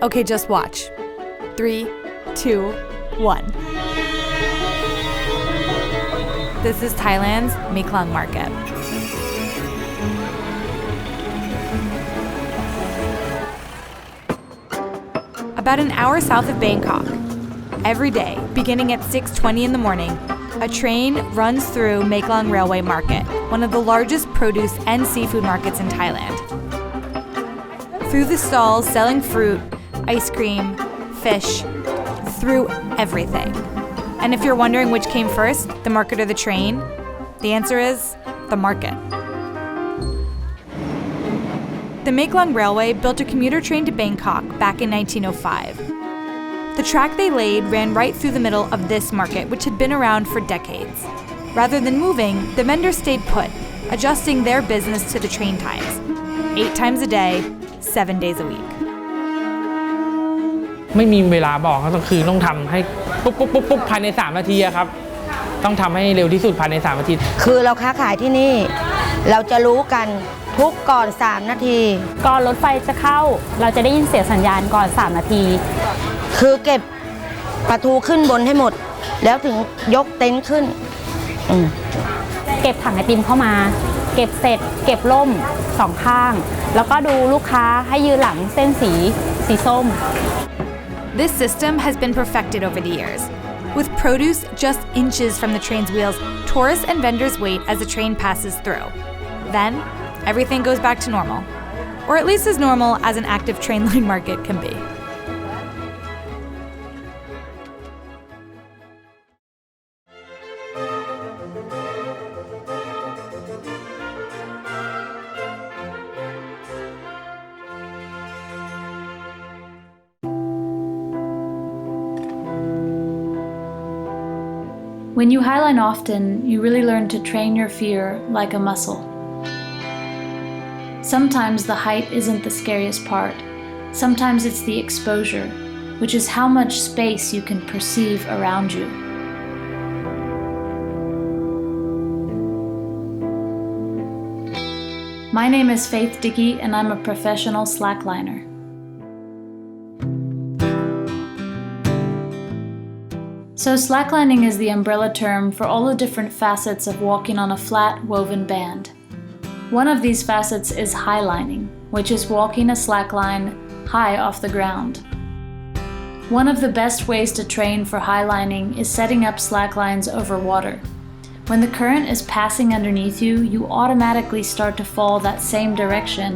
Okay, just watch. 3, 2, 1. This is Thailand's Meklang Market. About an hour south of Bangkok. Every day, beginning at 6:20 in the morning, a train runs through Meklang Railway Market, one of the largest produce and seafood markets in Thailand. Through the stalls selling fruit, ice cream, fish, through everything. And if you're wondering which came first, the market or the train, the answer is the market. The Meklang Railway built a commuter train to Bangkok back in 1905. The track they laid ran right through the middle of this market, which had been around for decades. Rather than moving, the vendors stayed put, adjusting their business to the train times. 8 times a day, 7 days a week. ไม่มีเวลาบอกก็คือต้องทำให้ปุ๊บภายใน3 นาทีครับต้องทำให้เร็วที่สุดภายใน3 นาทีคือเราค้าขายที่นี่เราจะรู้กันทุกก่อน3 นาทีก่อนรถไฟจะเข้าเราจะได้ยินเสียงสัญญาณก่อน3 นาทีคือเก็บปลาทูขึ้นบนให้หมดแล้วถึงยกเต็นท์ขึ้นเก็บถังไอติมเข้ามาเก็บเสร็จเก็บร่ม2 ข้างแล้วก็ดูลูกค้าให้ยืนหลังเส้นสีส้มThis system has been perfected over the years. With produce just inches from the train's wheels, tourists and vendors wait as the train passes through. Then, everything goes back to normal. Or at least as normal as an active train line market can be. When you highline often, you really learn to train your fear like a muscle. Sometimes the height isn't the scariest part. Sometimes it's the exposure, which is how much space you can perceive around you. My name is Faith Dickey, and I'm a professional slackliner. So slacklining is the umbrella term for all the different facets of walking on a flat, woven band. One of these facets is highlining, which is walking a slackline high off the ground. One of the best ways to train for highlining is setting up slacklines over water. When the current is passing underneath you, you automatically start to fall that same direction,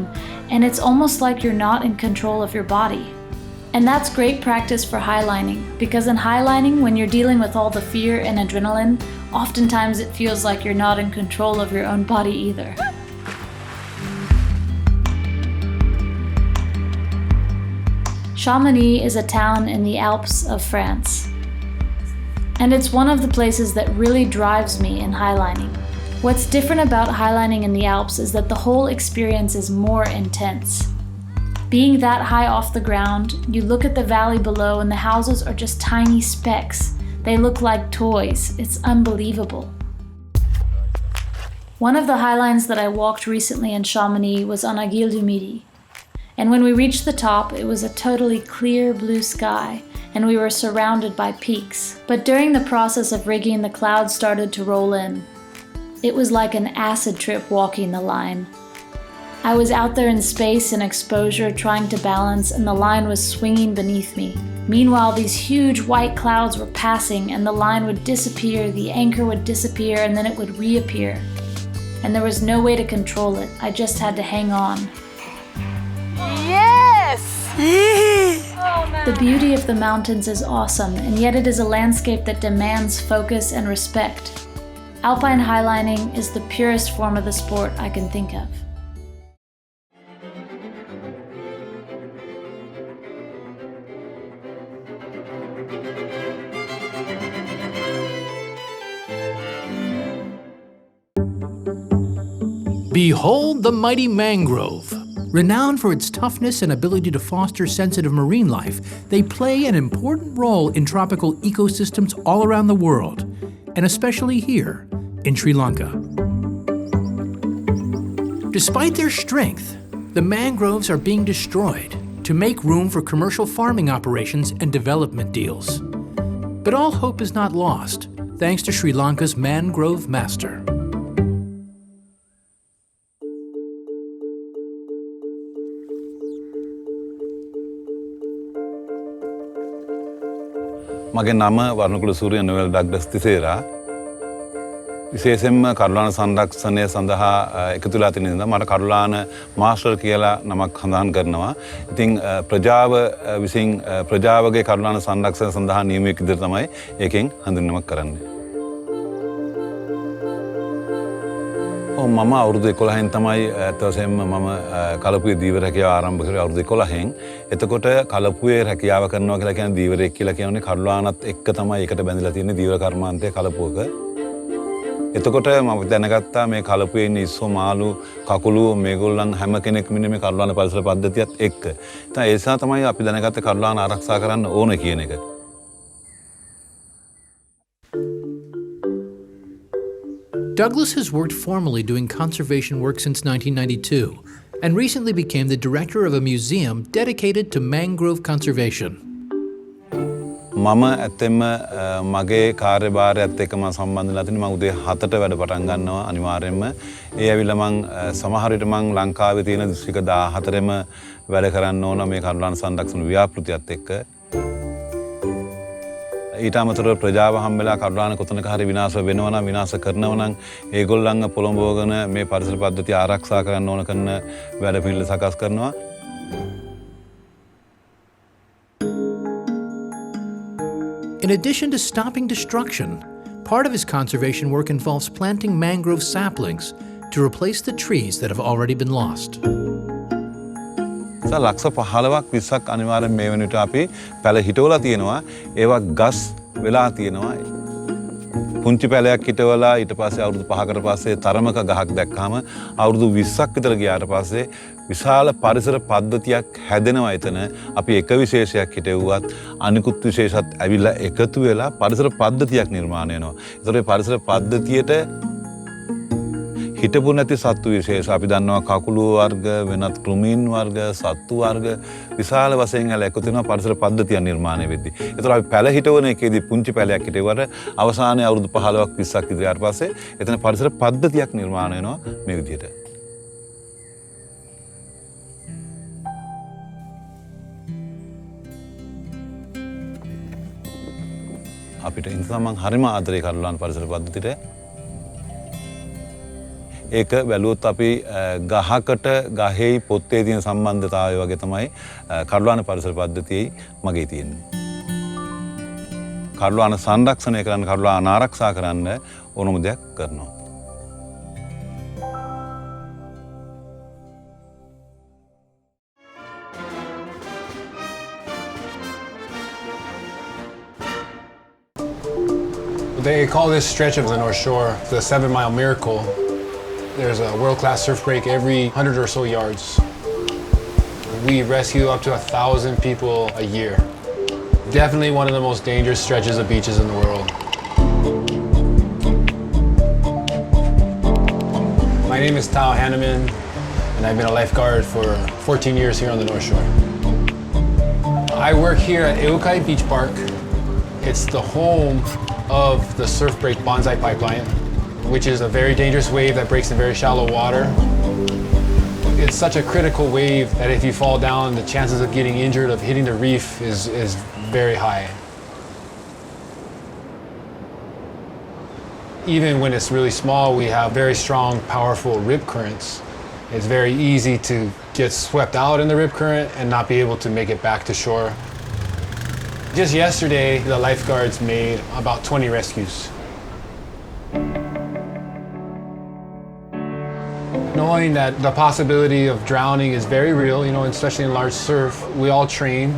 and it's almost like you're not in control of your body. And that's great practice for highlining, because in highlining, when you're dealing with all the fear and adrenaline, oftentimes it feels like you're not in control of your own body either. Chamonix is a town in the Alps of France. And it's one of the places that really drives me in highlining. What's different about highlining in the Alps is that the whole experience is more intense. Being that high off the ground, you look at the valley below and the houses are just tiny specks. They look like toys. It's unbelievable. One of the highlines that I walked recently in Chamonix was on Aiguille du Midi. And when we reached the top, it was a totally clear blue sky, and we were surrounded by peaks. But during the process of rigging, the clouds started to roll in. It was like an acid trip walking the line. I was out there in space and exposure trying to balance, and the line was swinging beneath me. Meanwhile, these huge white clouds were passing, and the line would disappear, the anchor would disappear, and then it would reappear. And there was no way to control it. I just had to hang on. Yes! The beauty of the mountains is awesome, and yet it is a landscape that demands focus and respect. Alpine highlining is the purest form of the sport I can think of. Behold the mighty mangrove. Renowned for its toughness and ability to foster sensitive marine life, they play an important role in tropical ecosystems all around the world, and especially here in Sri Lanka. Despite their strength, the mangroves are being destroyed to to make room for commercial farming operations and development deals. But all hope is not lost, thanks to Sri Lanka's mangrove master. මගේ නම Warnakula Suriya නොවල් Douglas Tissera විශේෂයෙන්ම කරුලාන සංරක්ෂණය සඳහා එකතු වෙලා තියෙන නිසා මට කරුලාන master කියලා නමක් හඳුන්වන්න කරනවා. ඉතින් ප්‍රජාව විසින් ප්‍රජාවගේ කරුලාන සංරක්ෂණ සඳහා නියමයක් විදිහට තමයි ඒකෙන් හඳුන්වීමක් කරන්නේ. මම අවුරුදු 11න් තමයි ඇත්ත වශයෙන්ම මම කලපුවේ දීවර රැකියාව ආරම්භ කරේ අවුරුදු 11න්. එතකොට කලපුවේ රැකියාව කරනවා කියලා කියන්නේ දීවරෙක් කියලා කියන්නේ කරුලානත් එක්ක තමයි එකට බැඳලා තියෙන්නේ දීවර කර්මාන්තයේ කලපුවක. එතකොට මම දැනගත්තා මේ කලපුවේ ඉන්න ඉස්සෝ මාළු කකුළු මේගොල්ලන් හැම කෙනෙක්ම ඉන්නේ මේ කරුලාන පරිසර පද්ධතියත් එක්ක. ඒ නිසා තමයි අපි දැනගත්තේ කරුලාන ආරක්ෂා කරන්න ඕන කියන එක. Douglas has worked formally doing conservation work since 1992 and recently became the director of a museum dedicated to mangrove conservation. මම ඇත්තෙන්ම මගේ කාර්යභාරයත් එක්ක මම සම්බන්ධ වෙලා තින්නේ මම උදේ 7ට වැඩ පටන් ගන්නවා අනිවාර්යයෙන්ම. ඒ ඇවිල්ලා මම සමහර විට මම ලංකාවේ තියෙන දිස්ත්‍රික්ක 14ෙම වැඩ කරන්න ඕන මේ කරුලාන සංරක්ෂණ ව්‍යාපෘතියත් එක්ක. ඊට අමතරව ප්‍රජාව හම්බෙලා කරුලාන කොතනක හරි විනාශ වෙනවා නම් විනාශ කරනවා නම් ඒගොල්ලන්ව පොළඹවගෙන මේ පරිසර පද්ධතිය ආරක්ෂා කරන්න ඕන කරන වැඩ පිළිවෙල සකස් කරනවා. In addition to stopping destruction, part of his conservation work involves planting mangrove saplings to replace the trees that have already been lost. ලක්ෂ 15ක් 20ක් අනිවාර්යෙන් මේ වෙන විට අපි පැල හිටවලා තියෙනවා. ඒවා ගස් වෙලා තියෙනවා. පුංචි පැලයක් හිටවලා ඊට පස්සේ අවුරුදු 5කට පස්සේ තරමක ගහක් දැක්කම අවුරුදු 20ක් විතර ගියාට පස්සේ විශාල පරිසර පද්ධතියක් හැදෙනවා එතන. අපි එක විශේෂයක් හිටෙව්වත් අනිකුත් විශේෂත් ඇවිල්ලා එකතු වෙලා පරිසර පද්ධතියක් නිර්මාණය වෙනවා. ඒතකොට මේ පරිසර පද්ධතියට හිටපු නැති සත්තු විශේෂ අපි දන්නවා කකුළු වර්ග වෙනත් කෘමීන් වර්ග සත්තු වර්ග විශාල වශයෙන් හැල එකතු වෙනවා පරිසර පද්ධතිය නිර්මාණය වෙද්දී. ඒතර අපි පැල හිටවන එකේදී පුංචි පැලයක් හිටෙවුවට අවසානයේ අවුරුදු 15ක් 20ක් ඉඳලාට පස්සේ එතන පරිසර පද්ධතියක් නිර්මාණය වෙනවා මේ විදිහට. අපිට ඉන්සම හරිම ආදරේ කරුලාන පරිසර පද්ධතියට ඒක බැලුවොත් අපි ගහකට ගහේ පොත්තේ තියෙන සම්බන්ධතාවය වගේ තමයි කරුලාන පරිසර පද්ධතියේ මගේ තියෙන්නේ. කරුලාන සංරක්ෂණය කරන්න කරුලාන ආරක්ෂා කරන්න ඕනම දෙයක් කරනවා. They call this stretch of the North Shore the 7-mile miracle. There's a world-class surf break every 100 or so yards. We rescue up to 1,000 people a year. Definitely one of the most dangerous stretches of beaches in the world. My name is Tao Hanneman, and I've been a lifeguard for 14 years here on the North Shore. I work here at Eukai Beach Park. It's the home of the surf break bonsai pipeline, which is a very dangerous wave that breaks in very shallow water. It's such a critical wave that if you fall down, the chances of getting injured, of hitting the reef is very high. Even when it's really small, we have very strong, powerful rip currents. It's very easy to get swept out in the rip current and not be able to make it back to shore. Just yesterday, the lifeguards made about 20 rescues. Knowing that the possibility of drowning is very real, you know, especially in large surf, we all train.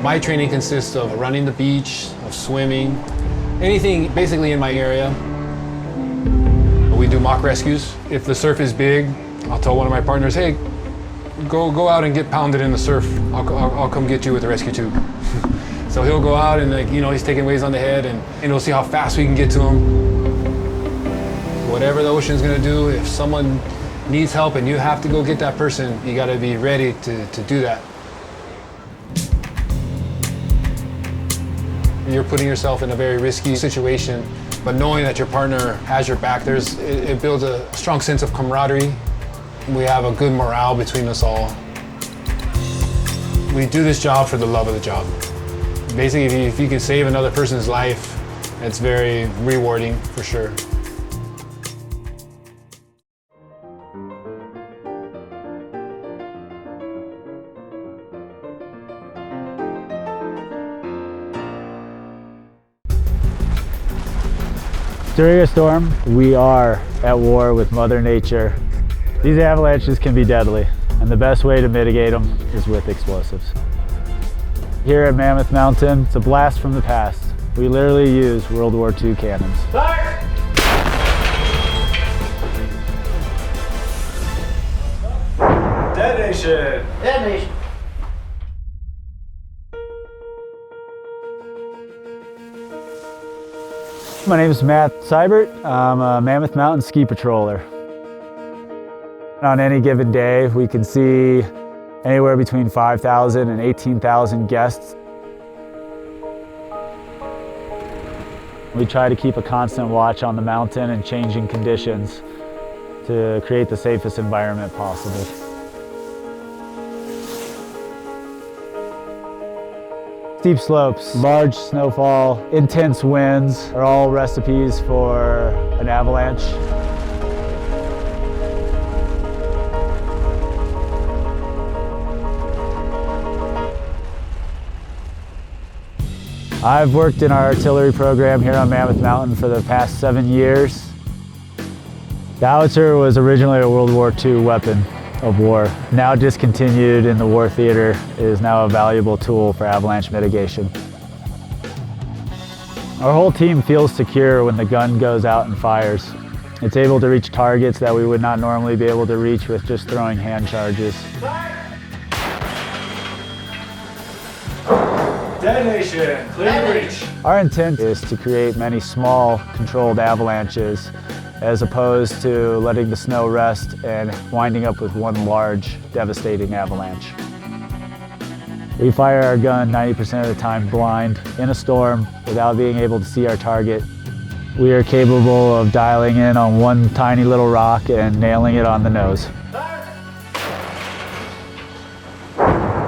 My training consists of running the beach, of swimming, anything basically in my area. We do mock rescues. If the surf is big, I'll tell one of my partners, hey, go out and get pounded in the surf. I'll come get you with a rescue tube. So he'll go out and, like, you know, he's taking waves on the head, and we'll see how fast we can get to him. Whatever the ocean's gonna do, if someone needs help and you have to go get that person, you got to be ready to do that. You're putting yourself in a very risky situation, but knowing that your partner has your back, it builds a strong sense of camaraderie. We have a good morale between us all. We do this job for the love of the job. Basically, if you can save another person's life, it's very rewarding for sure. During a storm, we are at war with Mother Nature. These avalanches can be deadly, and the best way to mitigate them is with explosives. Here at Mammoth Mountain, it's a blast from the past. We literally use World War II cannons. Fire! Detonation! Detonation. My name is Matt Seibert. I'm a Mammoth Mountain ski patroller. On any given day, we can see anywhere between 5,000 and 18,000 guests. We try to keep a constant watch on the mountain and changing conditions to create the safest environment possible. Steep slopes, large snowfall, intense winds are all recipes for an avalanche. I've worked in our artillery program here on Mammoth Mountain for the past 7 years. The howitzer was originally a World War II weapon of war. Now discontinued in the war theater, it is now a valuable tool for avalanche mitigation. Our whole team feels secure when the gun goes out and fires. It's able to reach targets that we would not normally be able to reach with just throwing hand charges. Detonation! Clear reach! Our intent is to create many small, controlled avalanches as opposed to letting the snow rest and winding up with one large, devastating avalanche. We fire our gun 90% of the time blind, in a storm, without being able to see our target. We are capable of dialing in on one tiny little rock and nailing it on the nose.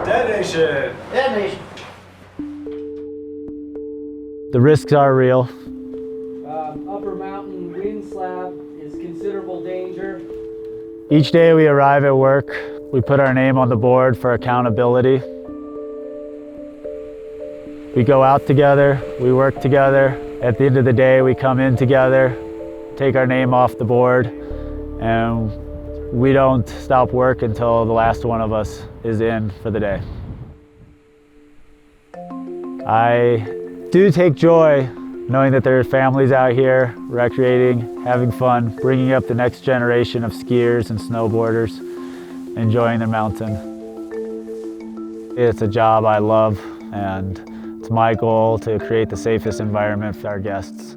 Detonation! Detonation. The risks are real. Upper mountain wind slab is considerable danger. Each day we arrive at work, we put our name on the board for accountability. We go out together, we work together. At the end of the day, we come in together, take our name off the board, and we don't stop work until the last one of us is in for the day. I do take joy knowing that there are families out here recreating, having fun, bringing up the next generation of skiers and snowboarders, enjoying the mountain. It's a job I love, and it's my goal to create the safest environment for our guests.